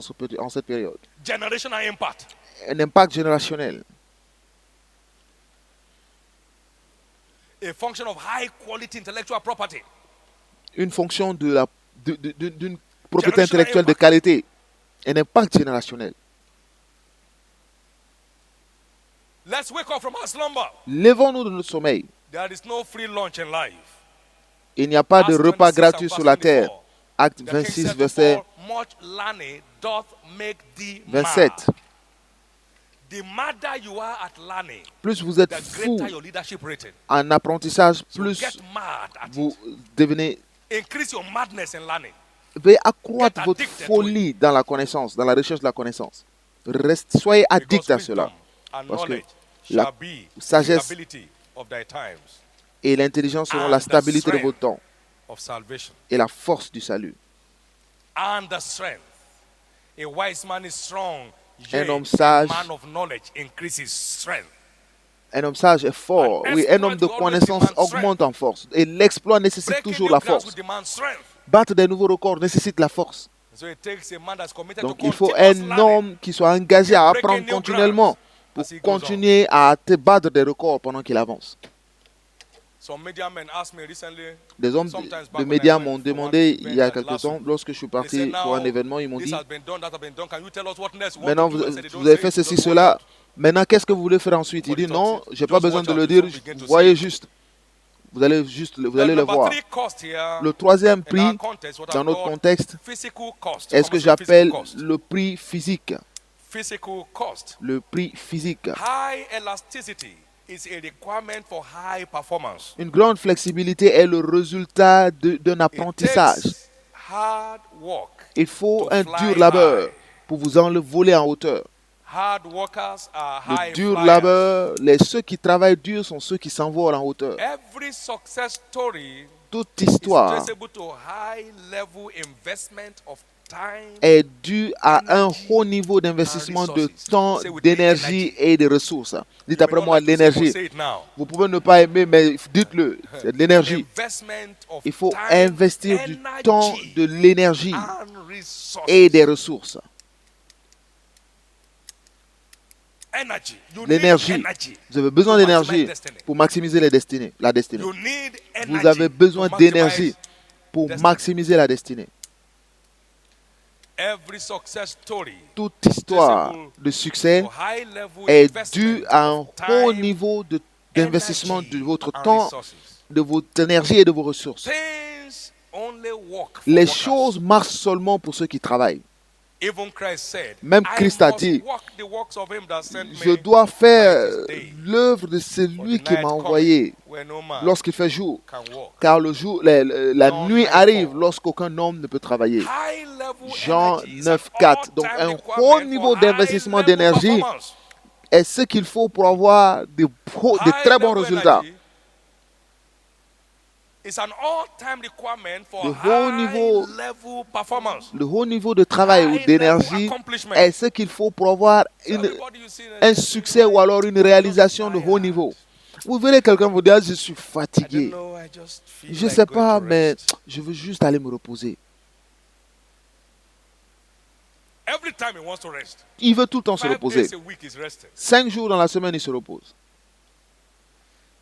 cette période. Generational impact. Un impact générationnel. A function of high quality intellectual property. Une fonction d'une propriété intellectuelle de qualité, un impact générationnel. Let's wake up from our slumber. Levons-nous de notre sommeil. There is no free lunch in life. Il n'y a pas de Acts repas 26 gratuit and sur verse la terre. 24. Acte The king 26, said to verset Paul, much learning doth make thee 27. mad. The madder you are at learning, Plus vous êtes the fou greater your leadership rating. en apprentissage, So plus get mad at vous it. devenez, Increase your madness in learning. veuillez accroître Get votre addicted folie dans la connaissance, dans la recherche de la connaissance. Soyez addict Because à cela. wisdom and Parce que knowledge la shall be the sagesse stability of thy times et l'intelligence seront and la the stabilité de strength votre temps of salvation. et la force du salut. And the strength. A wise man is strong. Un Yea, homme sage, a man of knowledge increases strength. un homme sage est fort. An Oui, un homme de exploit connaissance always demands augmente en force. Et l'exploit nécessite Breaking toujours new la grounds force. will demand strength. Battre des nouveaux records nécessite la force. So it takes a man that's committed Donc to il faut continuous un learning. homme qui soit engagé à Breaking apprendre new continuellement grounds pour as he goes on. continuer à te battre des records pendant qu'il avance. Some media men asked me recently, Des hommes sometimes back de when I médias went m'ont for demandé one il y a event quelque last temps, week, lorsque je suis they parti said, pour un now, événement, ils m'ont this dit, has been done, that has been done. Can you tell us what next? What maintenant to do? I said, they vous don't avez say fait it, ceci, just watch cela, out. maintenant qu'est-ce que vous voulez faire ensuite? Il Nobody dit talks non, it. j'ai pas Just besoin watch de out, le you dire, soon begin to voyez see it. juste. Vous allez The le number voir. 3 cost here, Le troisième in prix, our context, what dans I notre call contexte, physical cost. est ce que Come on, say j'appelle physical cost. le prix physique. Physical cost. Le prix physique. High elasticity is a requirement for high performance. Une grande flexibilité est le résultat d'un It apprentissage. takes hard work Il faut to un fly dur labeur high. pour vous voler en hauteur. Hard workers are Le high dur flyers. labeur, ceux qui travaillent dur sont ceux qui s'envolent en hauteur. Every success story Toute is histoire traceable to high level investment of time. est due à un Energy haut niveau d'investissement and de resources. temps, Say with me, d'énergie energy. et de ressources. Dites You may après not moi like to say, but l'énergie. say it now. Vous pouvez ne pas aimer, mais dites-le. C'est de l'énergie. Investment of Il faut time, investir du energy, temps, de l'énergie and resources. et des ressources. Energy. You need L'énergie. energy. Vous avez besoin to d'énergie maximize destiny. pour maximiser la destinée. You need energy Vous avez besoin to d'énergie maximize pour destiny. maximiser la destinée. Every success story Toute histoire de succès to high level est investment due à un of haut time, niveau d'investissement energy, de votre and temps, resources. de votre énergie et de vos ressources. Things only work for Les workers. choses marchent seulement pour ceux qui travaillent. Even Christ said, Même I Christ a must dit, work the works of him that sent je me dois faire while it is day. l'œuvre de For celui the qui night m'a cometh envoyé when no man lorsqu'il fait jour. can walk. Car le jour, la John nuit 9:4. arrive lorsqu'aucun homme ne peut travailler. High level Jean energy is an 9:4. Donc all-time un requirement haut for niveau high d'investissement level d'énergie performance. est ce qu'il faut pour avoir de très bons High level résultats. energy is an all-time requirement for Le haut niveau- high level performance. Le haut niveau de travail ou High d'énergie level accomplishment. est ce qu'il faut pour avoir Everybody you see un succès ou alors une réalisation de haut niveau. Vous verrez quelqu'un vous dire, je suis I don't fatigué. know, I just feel Je ne like sais going pas, to mais rest. je veux juste aller me reposer. Every time he wants to rest. Il veut tout le temps se 5 reposer. days a week is resting. 5 jours dans la semaine, il se repose.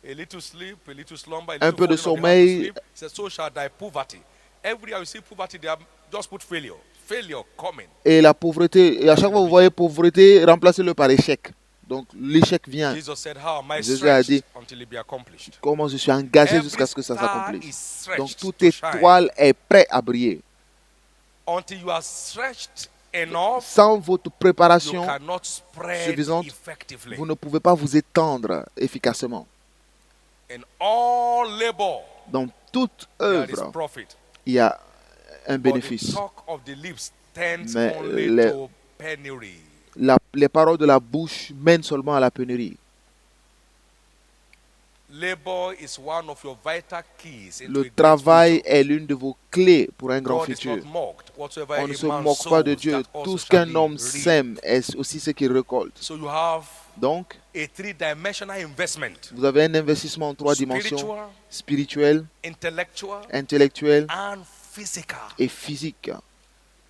A little sleep, a little slumber, a Un little peu de falling on the hand to sommeil. sleep. He says, so shall thy poverty. Every year you see poverty, they have just put failure. Failure coming. Et la pauvreté, et à chaque fois vous voyez pauvreté, remplacez-le par échec. Donc l'échec vient. Jesus said, how am I Jésus a dit, stretched until it be accomplished? comment je suis engagé Every jusqu'à ce que ça star s'accomplisse. is stretched Donc toute to shine. étoile est prête à briller. Until you are stretched enough, Sans votre you préparation cannot spread suffisante, effectively. vous ne pouvez pas vous étendre efficacement. In all labor, Dans toute there is œuvre, profit. il y a un But the bénéfice. talk of the lips tends Mais only les- to penury. Les paroles de la bouche mènent seulement à la pénurie. Labor is one of your vital keys into a Le great travail future. est l'une de vos clés pour un grand God is futur. not mocked. Whatsoever On ne a se man moque pas de sows, Dieu. that Tout also ce qu'un shall homme he reap. sème est aussi ce qu'il récolte. So you have Donc, a three-dimensional investment: vous avez un investissement en 3 dimensions, spiritual, spirituel, intellectual, intellectuel and physical. et physique.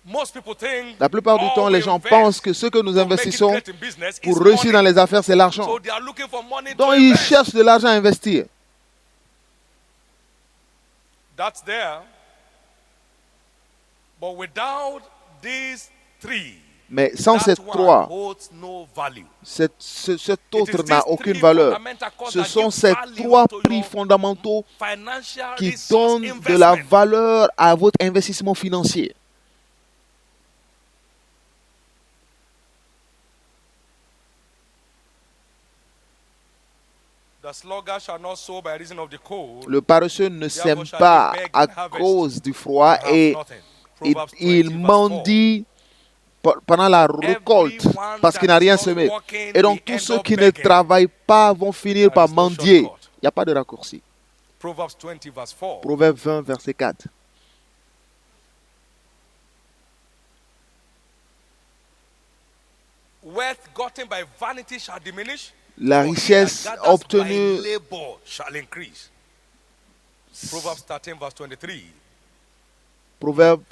Most people think La plupart du all temps, we les gens invest pensent que ce que nous to make it investissons great in business is pour réussir dans money. les affaires, c'est l'argent. So they are looking for money Donc, to ils invest. cherchent de l'argent à investir. That's there. But without these three, Mais sans ces that one trois, holds no value. cet It autre is n'a these aucune three valeur. fundamental causes Ce that sont give ces value trois to prix your fondamentaux financial qui resource donnent de la investment. valeur à votre investissement financier. The sluggard shall not sow by reason of the cold, Le paresseux ne therefore sème shall pas he beg à in harvest cause du froid and have et nothing. il, Proverbs il 20 verse 4. mendie pendant la récolte Everyone parce that qu'il n'a is rien not semé. working Et donc will tous end ceux up qui ne begging. travaillent pas vont finir There par is no mendier. shortcut. Il n'y a pas de raccourci. Proverbs 20 verse 4. Proverbe 20, verset 4. Wealth gotten by vanity shall diminish, La but he richesse that gathers obtenue by labor shall increase. Proverbs 13 verse 23. Proverbe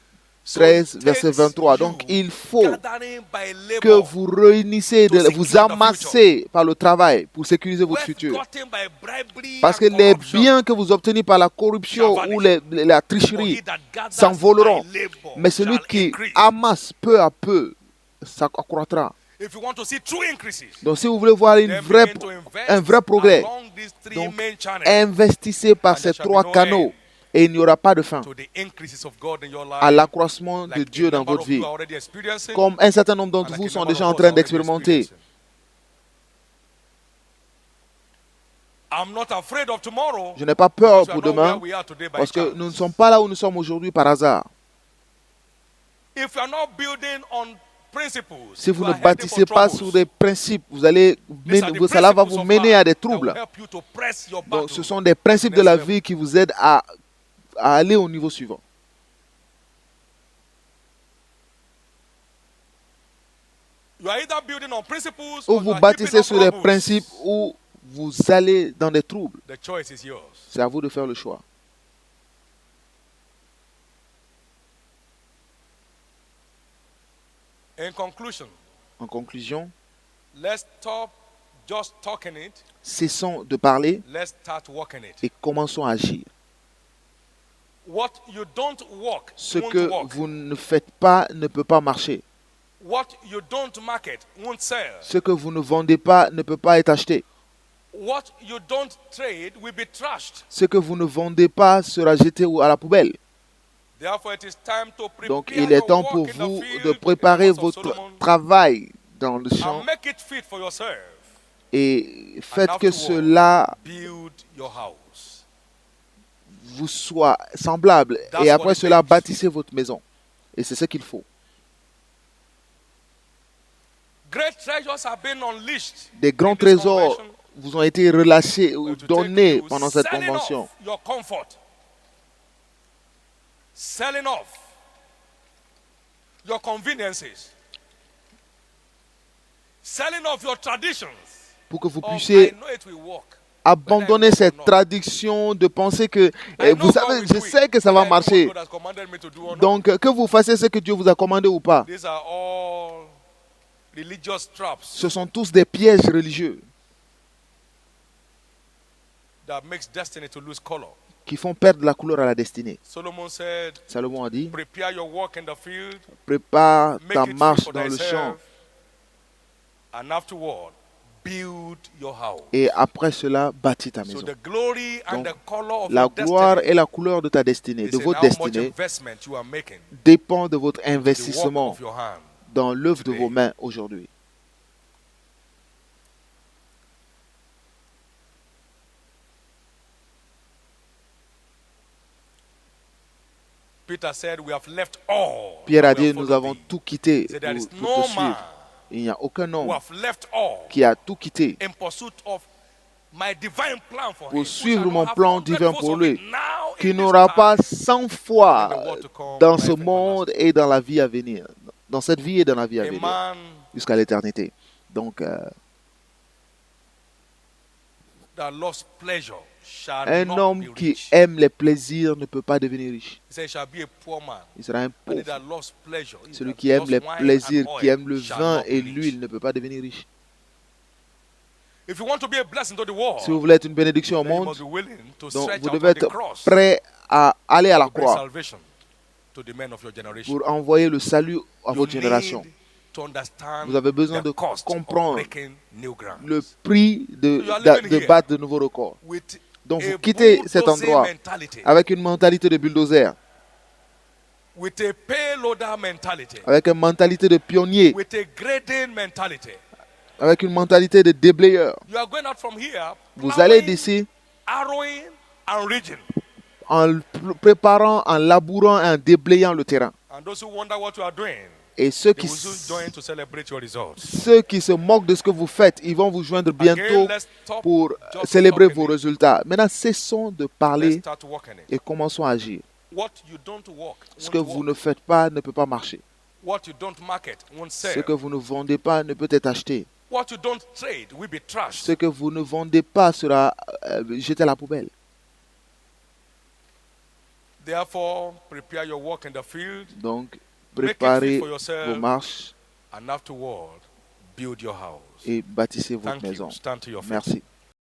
So 13, it verset takes 23. you Donc il faut gathering by que labor, vous réunissez, to vous secure the amassez par le travail pour sécuriser votre wealth futur. gotten by bribery Parce que and les corruption. biens que vous obtenez par la corruption shall ou vanish. la But tricherie he that gathers s'envoleront. by labor Mais celui shall qui increase. amasse peu à peu, ça accroîtra. If you want to see true increases, Donc si vous voulez voir then begin to invest un vrai progrès, along these three donc main channels investissez par And ces there shall be trois no canaux end et il n'y aura pas de fin to the increases of God in your à life, l'accroissement de like Dieu a dans number votre of you vie, are already experiencing, comme un certain nombre and d'entre like vous a sont number déjà of en us train are already d'expérimenter. experiencing. I'm not afraid of tomorrow Je n'ai pas peur because we are pour not where demain we are today by parce que chance. nous ne sommes pas là où nous sommes aujourd'hui par hasard. If you are not building on principles, Si vous you ne are heading bâtissez for pas troubles. sur des principes, vous allez These are the cela va principles vous of mener life à des that will troubles. help you to press your Donc, battle ce sont des to the principes de next la level. vie qui vous aident à aller au niveau suivant. You are either building on principles Ou or you vous are heaping bâtissez up sur des rubbles. principes ou vous allez dans des troubles. The choice is yours. C'est à vous de faire le choix. In conclusion, En conclusion, let's stop just talking it. cessons de parler Let's start working it. et commençons à agir. What you don't work Ce won't que work. vous ne faites pas ne peut pas marcher. What you don't market won't sell. Ce que vous ne vendez pas ne peut pas être acheté. What you don't trade will be trashed. Ce que vous ne vendez pas sera jeté à la poubelle. Therefore, it is time to prepare Donc il your est temps work pour in the vous field, de in the préparer house of votre Solomon, travail dans le champ and make it fit for yourself. et faites And que afterward, cela build your house. vous soit semblable. That's Et what après it cela, takes. bâtissez votre maison. Et c'est ce qu'il faut. Great treasures have been unleashed. Des grands in this trésors convention, vous ont été relâchés ou but to take donnés you pendant cette selling convention. off your comfort, selling off your conveniences, selling off your traditions. Pour que vous Oh, I puissiez know it will work. abandonner whether I cette know or not. tradition de penser que, I know vous God savez, will je do sais it, que ça va whether I know what marcher. God has commanded me to do or not. Donc, que vous fassiez ce que Dieu vous a commandé ou pas. These are all religious traps Ce sont tous des pièges religieux that makes destiny to lose color. qui font perdre la couleur à la destinée. Solomon said, Salomon a dit, prepare your work in the field, prépare ta make it fit marche for dans le champ thyself, and afterward, build your house. et après cela, bâtis ta So maison. the glory and Donc, the color of la your gloire destiny et la couleur de ta destinée, is de in votre how much destinée, investment you are making dépend de votre in the work investissement of your hand. dans l'œuvre de today. vos mains aujourd'hui. Peter said, we have left all. Pierre a and we dit, have nous followed avons thee. tout quitté He said, there is pour no te man suivre. Il n'y a aucun who homme have left all qui a tout quitté in pursuit of my divine plan for him, pour who suivre shall mon not have plan 100 divin folds pour of lui, it now qui in this n'aura time, pas 100 fois and in the world to come, dans life ce everlasting. monde et dans la vie à venir. Dans cette vie et dans la vie à A venir. man Jusqu'à l'éternité. Donc, that loves pleasure shall un not be homme qui rich. aime les plaisirs ne peut pas devenir riche. He said, shall be a poor man. Il sera un And he pauvre. that loves pleasure, he Celui that qui aime loves les wine plaisirs, and qui oil aime le shall vin not be et rich. l'huile ne peut pas devenir riche. If you want to be a blessing to the world, Si vous voulez être une bénédiction au then you monde, must be willing to donc stretch vous out devez on the être cross prêt à aller à la to bring croix salvation. to the men of your generation. pour envoyer le salut à You votre génération. need to understand Vous avez besoin the de cost of comprendre breaking new ground. le prix You are living de here battre de nouveaux records. With Donc a vous quittez cet bulldozer endroit mentality, avec une mentalité de bulldozer, with a payloader mentality, avec une mentalité de pionnier, with a grading mentality. avec une mentalité de déblayeur. You are going out from here, Vous allez plowing, d'ici harrowing, and ridging. en préparant, en labourant et en déblayant le terrain. And those who wonder what you are doing, Et ceux they will soon join to celebrate your results. qui se moquent de ce que vous faites, ils vont vous joindre bientôt Again, let's stop pour just célébrer talking vos it. résultats. Maintenant, cessons de Let's parler start working it. et commençons à agir. What you don't work Ce won't que vous work. ne faites pas ne peut pas marcher. What you don't market won't Ce sell. que vous ne vendez pas ne peut être acheté. What you don't trade will be trashed. Ce que vous ne vendez pas sera jeté à la poubelle. Therefore, prepare your work in the field, Donc, Make it préparez fit for yourself. vos marches and afterward, build your house. et bâtissez votre Thank you. maison. Stand to your feet. Merci.